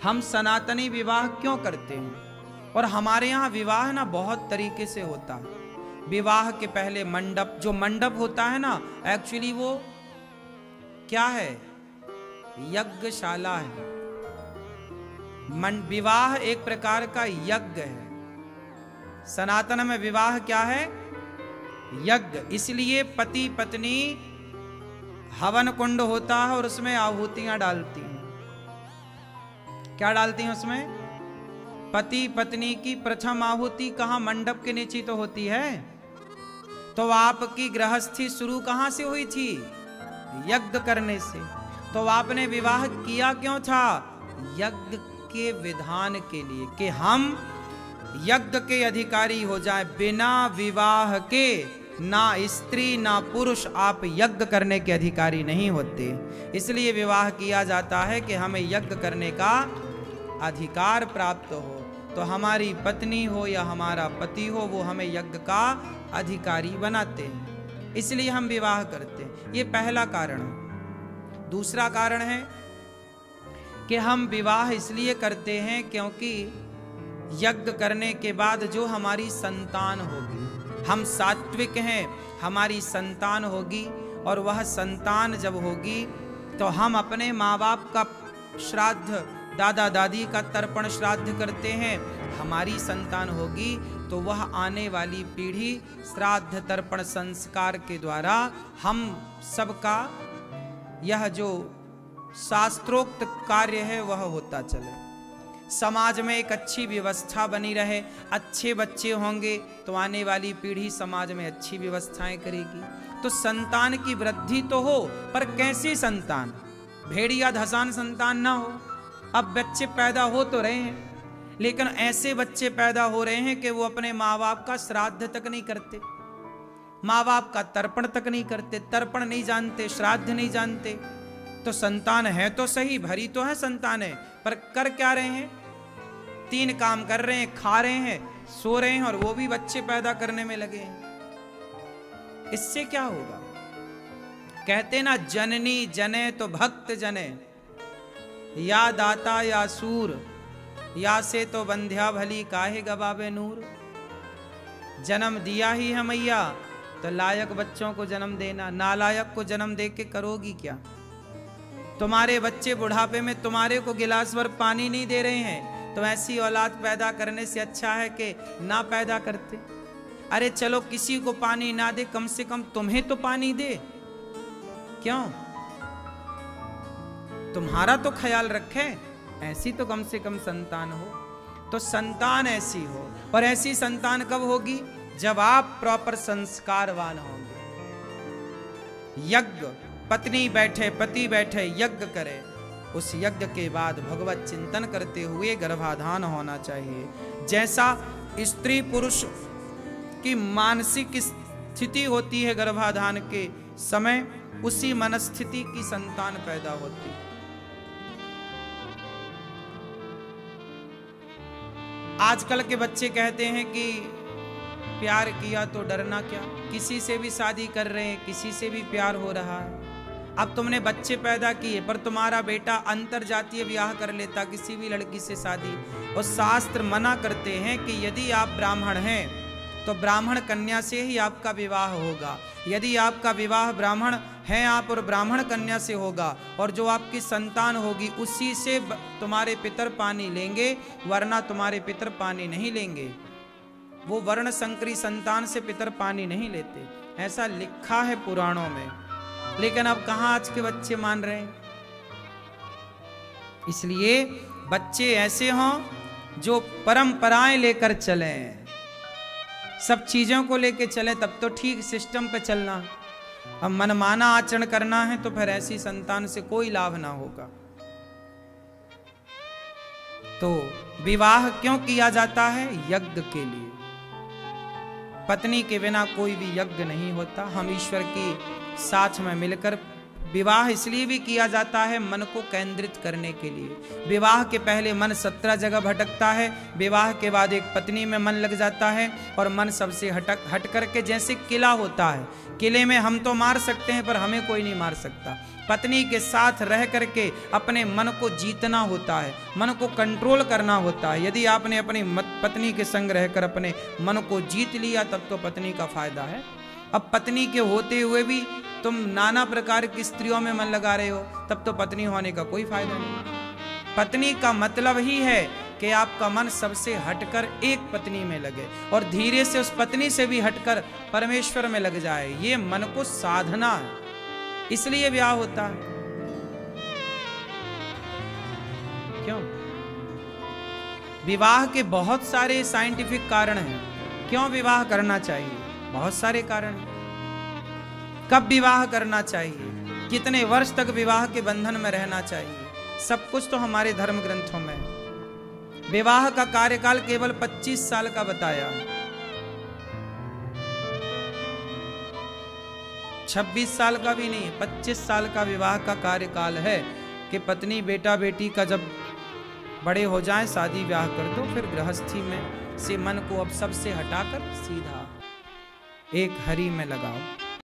हम सनातनी विवाह क्यों करते हैं? और हमारे यहाँ विवाह ना बहुत तरीके से होता है। विवाह के पहले मंडप, जो मंडप होता है ना, एक्चुअली वो क्या है? यज्ञशाला है। विवाह एक प्रकार का यज्ञ है। सनातन में विवाह क्या है? यज्ञ। इसलिए पति पत्नी हवन कुंड होता है और उसमें आहुतियां डालती हैं। क्या डालती हैं उसमें? पति पत्नी की प्रथम आहुति कहां? मंडप के नीचे तो होती है। तो आपकी गृहस्थी शुरू कहां से हुई थी? यज्ञ करने से। तो आपने विवाह किया क्यों था? यज्ञ के विधान के लिए, कि हम यज्ञ के अधिकारी हो जाए। बिना विवाह के ना स्त्री ना पुरुष आप यज्ञ करने के अधिकारी नहीं होते। इसलिए विवाह किया जाता है कि हमें यज्ञ करने का अधिकार प्राप्त हो। तो हमारी पत्नी हो या हमारा पति हो, वो हमें यज्ञ का अधिकारी बनाते हैं, इसलिए हम विवाह करते हैं। ये पहला कारण है। दूसरा कारण है कि हम विवाह इसलिए करते हैं क्योंकि यज्ञ करने के बाद जो हमारी संतान होगी, हम सात्विक हैं, हमारी संतान होगी, और वह संतान जब होगी तो हम अपने माँ बाप का श्राद्ध, दादा दादी का तर्पण श्राद्ध करते हैं। हमारी संतान होगी तो वह आने वाली पीढ़ी श्राद्ध तर्पण संस्कार के द्वारा हम सबका यह जो शास्त्रोक्त कार्य है वह होता चले। समाज में एक अच्छी व्यवस्था बनी रहे। अच्छे बच्चे होंगे तो आने वाली पीढ़ी समाज में अच्छी व्यवस्थाएं करेगी। तो संतान की वृद्धि तो हो, पर कैसी संतान? भेड़िया धसान संतान ना हो। अब बच्चे पैदा हो तो रहे हैं, लेकिन ऐसे बच्चे पैदा हो रहे हैं कि वो अपने माँ बाप का श्राद्ध तक नहीं करते, माँ बाप का तर्पण तक नहीं करते, तर्पण नहीं जानते, श्राद्ध नहीं जानते। तो संतान है तो सही, भरी तो है संतान है, पर कर क्या रहे हैं? 3 काम कर रहे हैं, खा रहे हैं, सो रहे हैं, और वो भी बच्चे पैदा करने में लगे हैं। इससे क्या होगा? कहते ना, जननी जने तो भक्त जने, या दाता या सूर, या से तो बंध्या भली काहे गवावे नूर। जन्म दिया ही है मैया तो लायक बच्चों को जन्म देना, नालायक को जन्म दे के करोगी क्या? तुम्हारे बच्चे बुढ़ापे में तुम्हारे को गिलास भर पानी नहीं दे रहे हैं, तो ऐसी औलाद पैदा करने से अच्छा है कि ना पैदा करते। अरे चलो किसी को पानी ना दे, कम से कम तुम्हें तो पानी दे। क्यों? तुम्हारा तो ख्याल रखे, ऐसी तो कम से कम संतान हो। तो संतान ऐसी हो, और ऐसी संतान कब होगी? जब आप प्रॉपर संस्कारवान होंगे। यज्ञ, पत्नी बैठे पति बैठे यज्ञ करे, उस यज्ञ के बाद भगवत चिंतन करते हुए गर्भाधान होना चाहिए। जैसा स्त्री पुरुष की मानसिक स्थिति होती है गर्भाधान के समय, उसी मनस्थिति की संतान पैदा होती है। आजकल के बच्चे कहते हैं कि प्यार किया तो डरना क्या? किसी से भी शादी कर रहे हैं, किसी से भी प्यार हो रहा है। अब तुमने बच्चे पैदा किए, पर तुम्हारा बेटा अंतरजातीय विवाह कर लेता किसी भी लड़की से शादी, और शास्त्र मना करते हैं कि यदि आप ब्राह्मण हैं तो ब्राह्मण कन्या से ही आपका विवाह होगा। यदि आपका विवाह ब्राह्मण हैं आप और ब्राह्मण कन्या से होगा, और जो आपकी संतान होगी उसी से तुम्हारे पितर पानी लेंगे, वरना तुम्हारे पितर पानी नहीं लेंगे। वो वर्ण संकरी संतान से पितर पानी नहीं लेते, ऐसा लिखा है पुराणों में। लेकिन अब कहां आज के बच्चे मान रहे हैं? इसलिए बच्चे ऐसे हों जो परंपराएं लेकर चलें, सब चीजों को लेकर चलें, तब तो ठीक सिस्टम पे चलना। अब मनमाना आचरण करना है तो फिर ऐसी संतान से कोई लाभ ना होगा। तो विवाह क्यों किया जाता है? यज्ञ के लिए। पत्नी के बिना कोई भी यज्ञ नहीं होता। हम ईश्वर की साथ में मिलकर विवाह इसलिए भी किया जाता है, मन को केंद्रित करने के लिए। विवाह के पहले मन 17 जगह भटकता है, विवाह के बाद एक पत्नी में मन लग जाता है, और मन सबसे हट करके, जैसे किला होता है, किले में हम तो मार सकते हैं पर हमें कोई नहीं मार सकता। पत्नी के साथ रह करके अपने मन को जीतना होता है, मन को कंट्रोल करना होता है। यदि आपने अपनी पत्नी के संग रहकर अपने मन को जीत लिया तब तो पत्नी का फायदा है। अब पत्नी के होते हुए भी तुम नाना प्रकार की स्त्रियों में मन लगा रहे हो, तब तो पत्नी होने का कोई फायदा नहीं। पत्नी का मतलब ही है कि आपका मन सबसे हटकर एक पत्नी में लगे और धीरे से उस पत्नी से भी हटकर परमेश्वर में लग जाए। ये मन को साधना है, इसलिए ब्याह होता है। क्यों? विवाह के बहुत सारे साइंटिफिक कारण हैं। क्यों विवाह करना चाहिए? बहुत सारे कारण हैं। कब विवाह करना चाहिए, कितने वर्ष तक विवाह के बंधन में रहना चाहिए, सब कुछ तो हमारे धर्म ग्रंथों में है। विवाह का कार्यकाल केवल 25 साल का बताया है। 26 साल का भी नहीं, 25 साल का विवाह का कार्यकाल है कि पत्नी बेटा बेटी का जब बड़े हो जाएं शादी ब्याह कर दो, फिर गृहस्थी में से मन को अब सबसे हटाकर सीधा एक हरि में लगाओ।